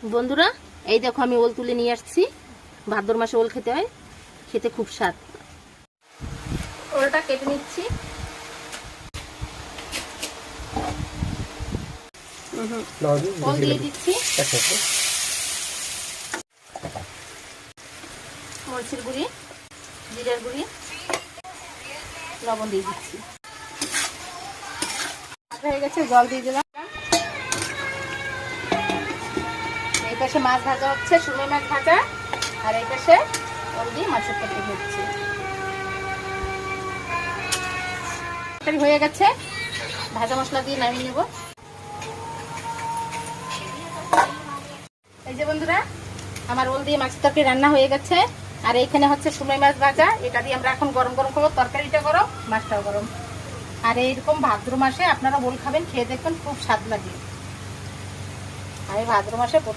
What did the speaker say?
বন্ধুরা, এই দেখো আমি ওল তুলে নিয়ে আসছি। ভাদ্র মাসে ওল খেতে হয়, খেতে খুব স্বাদ। ওলটা কেটে নিচ্ছি। ওল দিয়ে দিচ্ছি, মরিচের গুঁড়ি, জিরার গুঁড়ি, লবণ দিয়ে দিচ্ছি। হয়ে গেছে, জল দিয়ে দিলাম। এই পাশে মাছ ভাজা হচ্ছে, সুরমাই মাছ ভাজা, আর এই পাশে ওল দিয়ে মাছের তরকারি হচ্ছে। তরকারি হয়ে গেছে, ভাজা মশলা দিয়ে নামিয়ে নেব। এই যে বন্ধুরা, আমার ওল দিয়ে মাছের তরকারি রান্না হয়ে গেছে। আর এইখানে হচ্ছে সুরমাই মাছ ভাজা, এটা দিয়ে আমরা এখন গরম গরম খাবো। তরকারিটা গরম, মাছটাও গরম। আর এইরকম ভাদ্র মাসে আপনারা ওল খাবেন, খেয়ে দেখবেন, খুব স্বাদ লাগে। আমি ভাদ্র মাসে